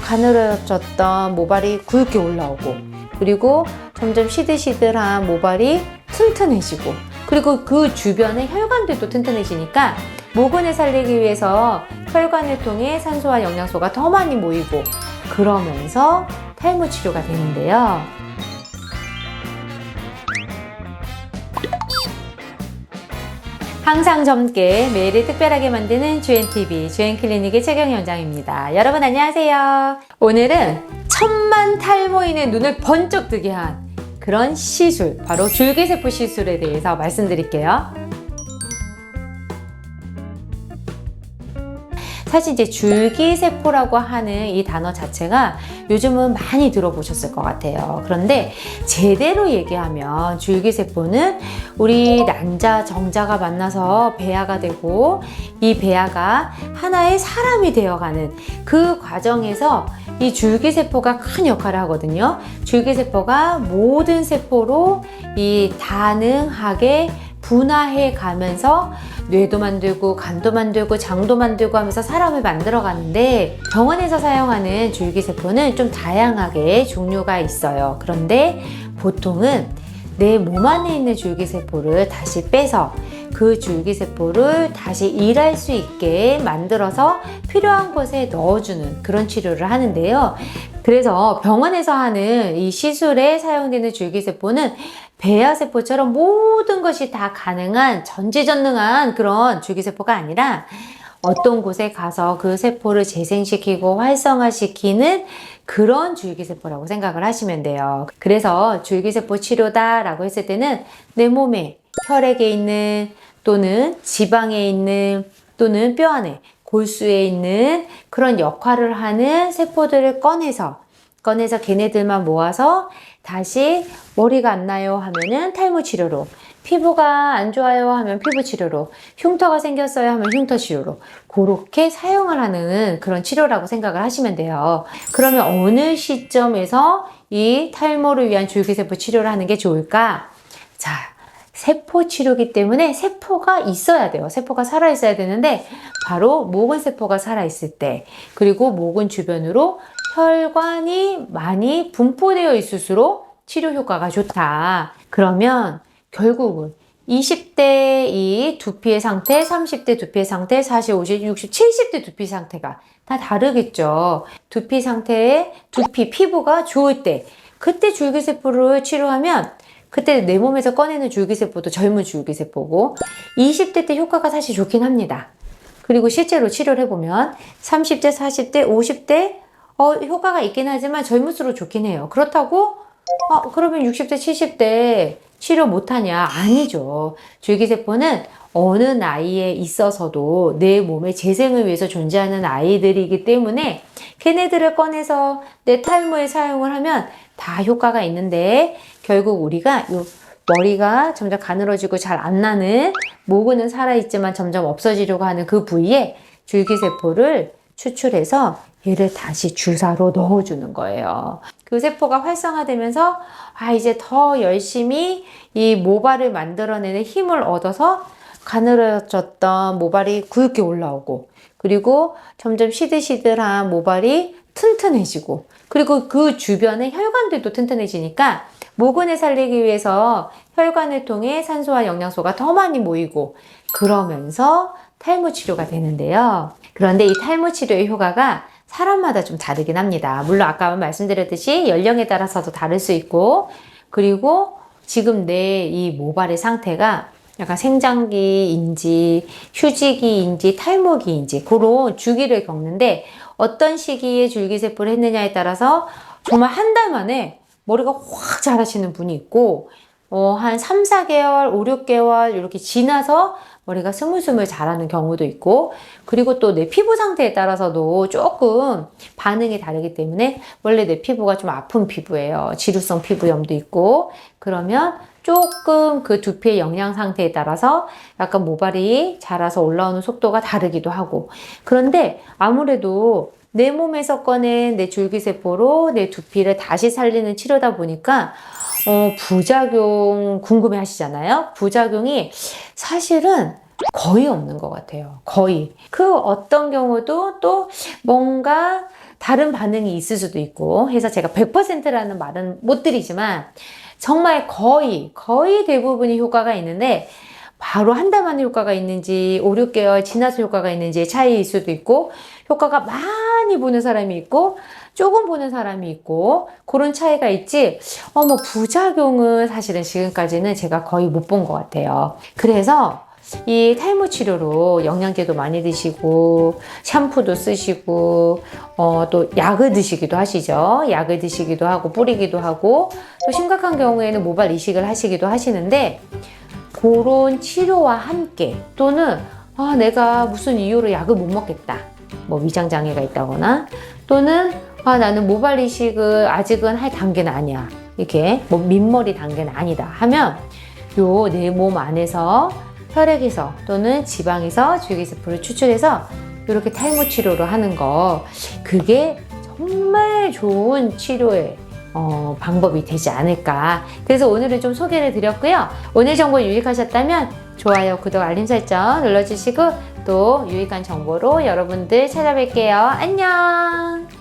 가늘어졌던 모발이 굵게 올라오고, 그리고 점점 시들시들한 모발이 튼튼해지고, 그리고 그 주변의 혈관들도 튼튼해지니까 모근을 살리기 위해서 혈관을 통해 산소와 영양소가 더 많이 모이고, 그러면서 탈모 치료가 되는데요. 항상 젊게 매일을 특별하게 만드는 주엔TV 주엔클리닉의 최경희 원장입니다. 여러분 안녕하세요. 오늘은 천만 탈모인의 눈을 번쩍 뜨게 한 그런 시술, 바로 줄기세포 시술에 대해서 말씀드릴게요. 사실 이제 줄기세포라고 하는 이 단어 자체가 요즘은 많이 들어보셨을 것 같아요. 그런데 제대로 얘기하면 줄기세포는 우리 난자, 정자가 만나서 배아가 되고, 이 배아가 하나의 사람이 되어가는 그 과정에서 이 줄기세포가 큰 역할을 하거든요. 줄기세포가 모든 세포로 이 다능하게 분화해 가면서 뇌도 만들고 간도 만들고 장도 만들고 하면서 사람을 만들어 가는데, 병원에서 사용하는 줄기세포는 좀 다양하게 종류가 있어요. 그런데 보통은 내 몸 안에 있는 줄기세포를 다시 빼서 그 줄기세포를 다시 일할 수 있게 만들어서 필요한 곳에 넣어주는 그런 치료를 하는데요. 그래서 병원에서 하는 이 시술에 사용되는 줄기세포는 배아세포처럼 모든 것이 다 가능한 전지전능한 그런 줄기세포가 아니라, 어떤 곳에 가서 그 세포를 재생시키고 활성화시키는 그런 줄기세포라고 생각을 하시면 돼요. 그래서 줄기세포 치료다라고 했을 때는 내 몸에 혈액에 있는, 또는 지방에 있는, 또는 뼈 안에 골수에 있는 그런 역할을 하는 세포들을 꺼내서 걔네들만 모아서 다시 머리가 안 나요 하면은 탈모 치료로, 피부가 안 좋아요 하면 피부 치료로, 흉터가 생겼어요 하면 흉터 치료로, 그렇게 사용을 하는 그런 치료라고 생각을 하시면 돼요. 그러면 어느 시점에서 이 탈모를 위한 줄기세포 치료를 하는 게 좋을까? 자, 세포 치료기 때문에 세포가 있어야 돼요. 세포가 살아있어야 되는데, 바로 모근 세포가 살아있을 때, 그리고 모근 주변으로 혈관이 많이 분포되어 있을수록 치료 효과가 좋다. 그러면 결국은 20대 이 두피의 상태, 30대 두피의 상태, 40, 50, 60, 70대 두피 상태가 다 다르겠죠. 두피 상태에 두피 피부가 좋을 때, 그때 줄기세포를 치료하면 그때 내 몸에서 꺼내는 줄기세포도 젊은 줄기세포고, 20대 때 효과가 사실 좋긴 합니다. 그리고 실제로 치료를 해보면 30대, 40대, 50대 효과가 있긴 하지만 젊을수록 좋긴 해요. 그렇다고 그러면 60대, 70대 치료 못하냐? 아니죠. 줄기세포는 어느 나이에 있어서도 내 몸의 재생을 위해서 존재하는 아이들이기 때문에 걔네들을 꺼내서 내 탈모에 사용을 하면 다 효과가 있는데, 결국 우리가 요 머리가 점점 가늘어지고 잘 안 나는, 모근은 살아있지만 점점 없어지려고 하는 그 부위에 줄기세포를 추출해서 얘를 다시 주사로 넣어주는 거예요. 그 세포가 활성화되면서 이제 더 열심히 이 모발을 만들어내는 힘을 얻어서 가늘어졌던 모발이 굵게 올라오고, 그리고 점점 시들시들한 모발이 튼튼해지고, 그리고 그 주변의 혈관들도 튼튼해지니까 모근을 살리기 위해서 혈관을 통해 산소와 영양소가 더 많이 모이고, 그러면서 탈모 치료가 되는데요. 그런데 이 탈모 치료의 효과가 사람마다 좀 다르긴 합니다. 물론 아까 말씀드렸듯이 연령에 따라서도 다를 수 있고, 그리고 지금 내 이 모발의 상태가 약간 생장기인지 휴지기인지 탈모기인지 그런 주기를 겪는데, 어떤 시기에 줄기세포를 했느냐에 따라서 정말 한 달 만에 머리가 확 자라시는 분이 있고, 한 3, 4개월, 5, 6개월 이렇게 지나서 머리가 스물스물 자라는 경우도 있고, 그리고 또 내 피부 상태에 따라서도 조금 반응이 다르기 때문에, 원래 내 피부가 좀 아픈 피부예요. 지루성 피부염도 있고, 그러면 조금 그 두피의 영양 상태에 따라서 약간 모발이 자라서 올라오는 속도가 다르기도 하고, 그런데 아무래도 내 몸에서 꺼낸 내 줄기세포로 내 두피를 다시 살리는 치료다 보니까 부작용 궁금해 하시잖아요. 부작용이 사실은 거의 없는 것 같아요. 거의. 그 어떤 경우도 또 뭔가 다른 반응이 있을 수도 있고 해서 제가 100%라는 말은 못 드리지만 정말 거의 대부분이 효과가 있는데 바로 한 달 만에 효과가 있는지 5, 6개월 지나서 효과가 있는지 차이일 수도 있고 효과가 많이 보는 사람이 있고 조금 보는 사람이 있고 그런 차이가 있지 뭐 부작용은 사실은 지금까지는 제가 거의 못 본 것 같아요. 그래서 이 탈모 치료로 영양제도 많이 드시고 샴푸도 쓰시고 또 약을 드시기도 하시죠. 약을 드시기도 하고 뿌리기도 하고 또 심각한 경우에는 모발 이식을 하시기도 하시는데 그런 치료와 함께 또는 내가 무슨 이유로 약을 못 먹겠다. 뭐 위장장애가 있다거나 또는 나는 모발 이식을 아직은 할 단계는 아니야. 이렇게 뭐 민머리 단계는 아니다 하면 요 내 몸 안에서 혈액에서 또는 지방에서 줄기세포를 추출해서 이렇게 탈모 치료를 하는 거 그게 정말 좋은 치료의 방법이 되지 않을까. 그래서 오늘은 좀 소개를 드렸고요. 오늘 정보 유익하셨다면 좋아요, 구독, 알림 설정 눌러주시고 또 유익한 정보로 여러분들 찾아뵐게요. 안녕.